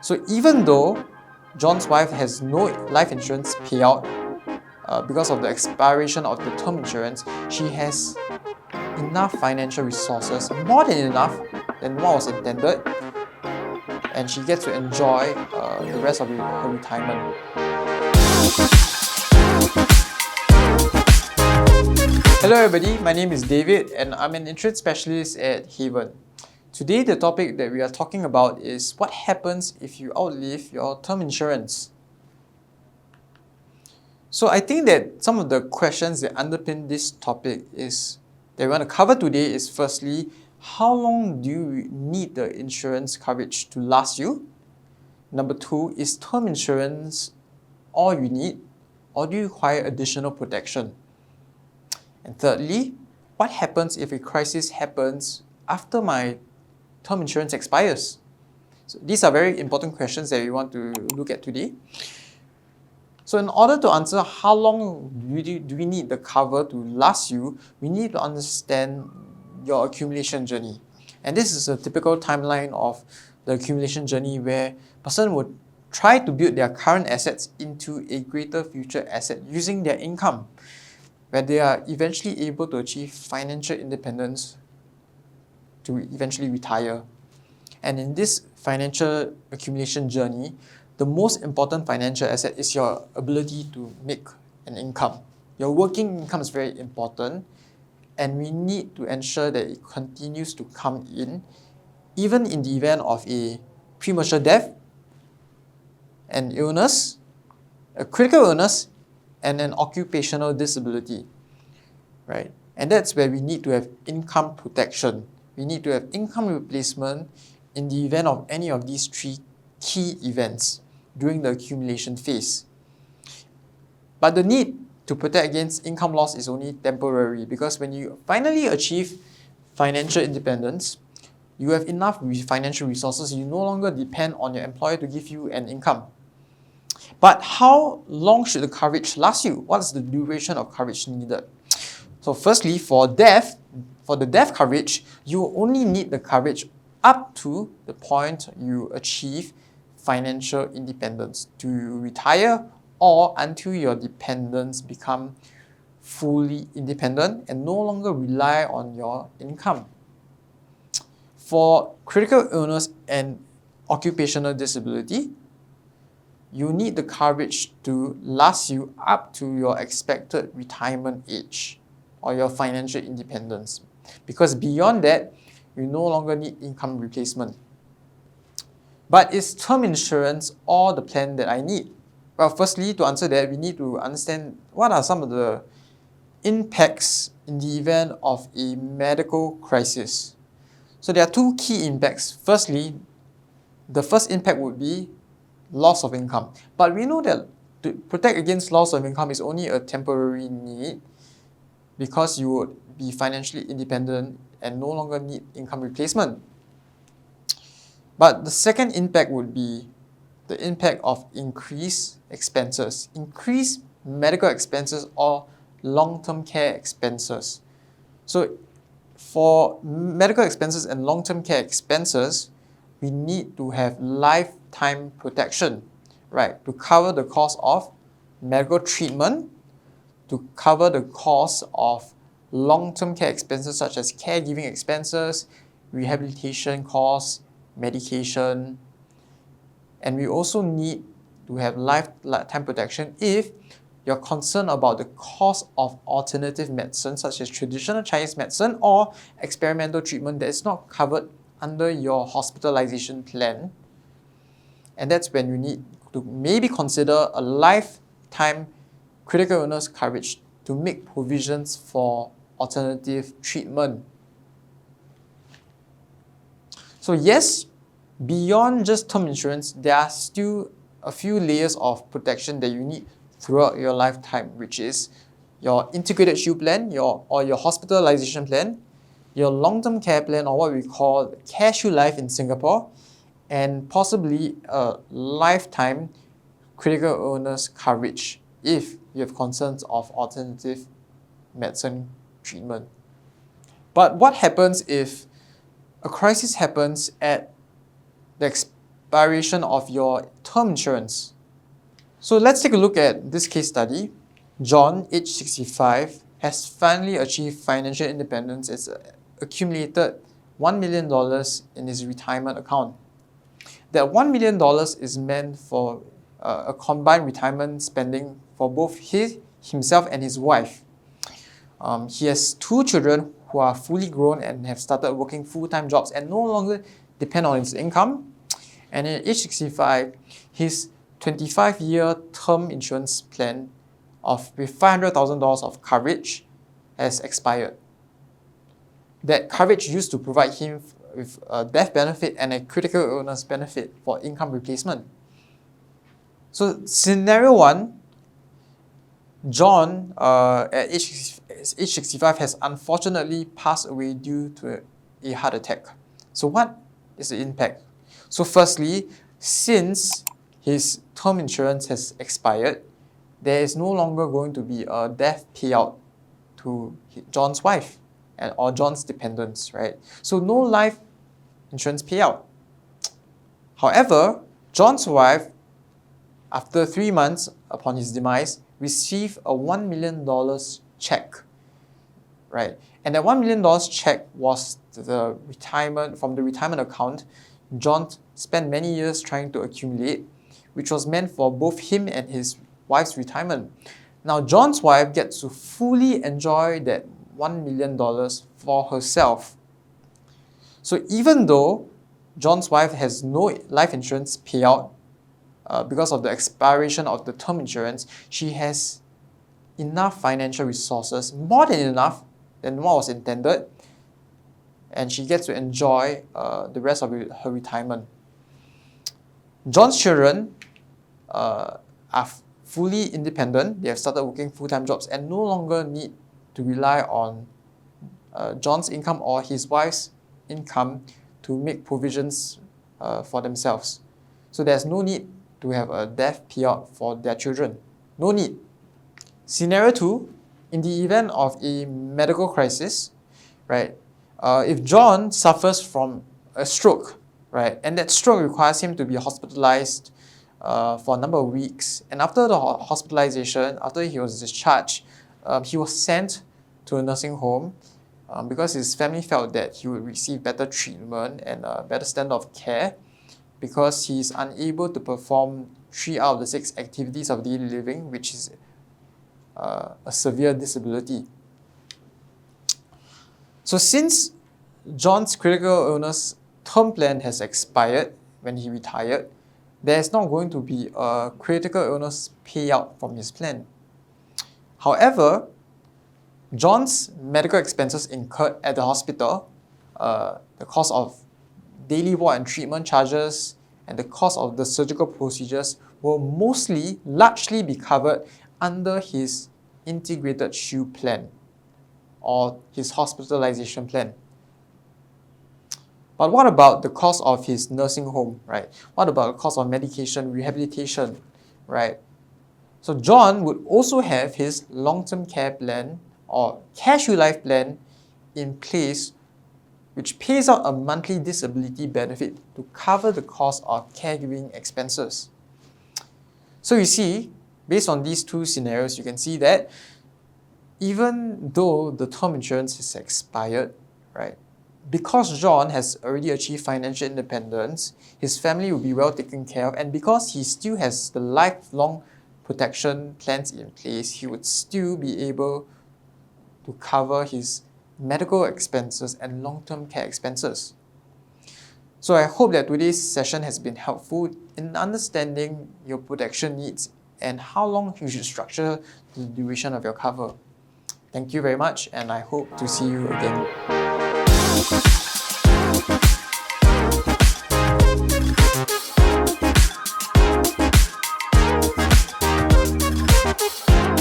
So even though John's wife has no life insurance payout because of the expiration of the term insurance, she has enough financial resources, more than enough than what was intended, and she gets to enjoy the rest of her retirement. Hello everybody, my name is David and I'm an insurance specialist at Haven. Today the topic that we are talking about is what happens if you outlive your term insurance. So I think that some of the questions that underpin this topic is that we want to cover today is firstly, how long do you need the insurance coverage to last you? Number two, is term insurance all you need, or do you require additional protection? And thirdly, what happens if a crisis happens after my term insurance expires? So these are very important questions that we want to look at today. So in order to answer how long do we need the cover to last you, we need to understand your accumulation journey. And this is a typical timeline of the accumulation journey where a person would try to build their current assets into a greater future asset using their income, where they are eventually able to achieve financial independence to eventually retire. And in this financial accumulation journey, the most important financial asset is your ability to make an income. Your working income is very important, and we need to ensure that it continues to come in, even in the event of a premature death, an illness, a critical illness, and an occupational disability, right? And that's where we need to have income protection. We need to have income replacement in the event of any of these three key events during the accumulation phase. But the need to protect against income loss is only temporary, because when you finally achieve financial independence, you have enough financial resources, you no longer depend on your employer to give you an income. But how long should the coverage last you? What is the duration of coverage needed? So firstly, for the death coverage, you only need the coverage up to the point you achieve financial independence, to retire or until your dependents become fully independent and no longer rely on your income. For critical illness and occupational disability, you need the coverage to last you up to your expected retirement age or your financial independence, because beyond that, you no longer need income replacement. But is term insurance all the plan that I need? Well, firstly, to answer that, we need to understand what are some of the impacts in the event of a medical crisis. So there are two key impacts. Firstly, the first impact would be loss of income. But we know that to protect against loss of income is only a temporary need, because you would be financially independent and no longer need income replacement. But the second impact would be the impact of increased expenses, increased medical expenses or long-term care expenses. So for medical expenses and long-term care expenses, we need to have lifetime protection, right? To cover the cost of medical treatment, to cover the cost of long-term care expenses such as caregiving expenses, rehabilitation costs, medication. And we also need to have lifetime protection if you're concerned about the cost of alternative medicine such as traditional Chinese medicine or experimental treatment that is not covered under your hospitalization plan. And that's when you need to maybe consider a lifetime critical illness coverage to make provisions for alternative treatment. So yes, beyond just term insurance, there are still a few layers of protection that you need throughout your lifetime, which is your integrated shield plan, your hospitalization plan, your long-term care plan, or what we call CareShield Life in Singapore, and possibly a lifetime critical illness coverage if you have concerns of alternative medicine treatment. But what happens if a crisis happens at the expiration of your term insurance. So let's take a look at this case study. John, age 65, has finally achieved financial independence and accumulated $1 million in his retirement account. That $1 million is meant for a combined retirement spending for both himself and his wife. He has 2 children who are fully grown and have started working full-time jobs and no longer depend on his income. And at age 65, his 25-year term insurance plan with $500,000 of coverage has expired. That coverage used to provide him with a death benefit and a critical illness benefit for income replacement. So scenario 1, John at age 65 has unfortunately passed away due to a heart attack. So what is the impact? So firstly, since his term insurance has expired, there is no longer going to be a death payout to John's wife or John's dependents, right? So no life insurance payout. However, John's wife, after 3 months upon his demise, received a $1 million check, right? And that $1 million check was from the retirement account John spent many years trying to accumulate, which was meant for both him and his wife's retirement. Now, John's wife gets to fully enjoy that $1 million for herself. So even though John's wife has no life insurance payout because of the expiration of the term insurance, she has enough financial resources, more than enough than what was intended, and she gets to enjoy the rest of her retirement. John's children are fully independent. They have started working full-time jobs and no longer need to rely on John's income or his wife's income to make provisions for themselves. So there's no need to have a death payout for their children. No need. Scenario 2, in the event of a medical crisis, right? If John suffers from a stroke, right, and that stroke requires him to be hospitalized for a number of weeks, and after the hospitalization, after he was discharged, he was sent to a nursing home because his family felt that he would receive better treatment and a better standard of care because he is unable to perform 3 out of the 6 activities of daily living, which is a severe disability. So since John's critical illness term plan has expired when he retired, there is not going to be a critical illness payout from his plan. However, John's medical expenses incurred at the hospital, the cost of daily ward and treatment charges, and the cost of the surgical procedures will largely be covered under his integrated shield plan or his hospitalization plan. But what about the cost of his nursing home, right? What about the cost of medication, rehabilitation, right? So John would also have his long-term care plan or CareShield Life plan in place, which pays out a monthly disability benefit to cover the cost of caregiving expenses. So you see, based on these 2 scenarios, you can see that even though the term insurance is expired, right, because John has already achieved financial independence, his family will be well taken care of, and because he still has the lifelong protection plans in place, he would still be able to cover his medical expenses and long-term care expenses. So I hope that today's session has been helpful in understanding your protection needs and how long you should structure the duration of your cover. Thank you very much, and I hope to see you again.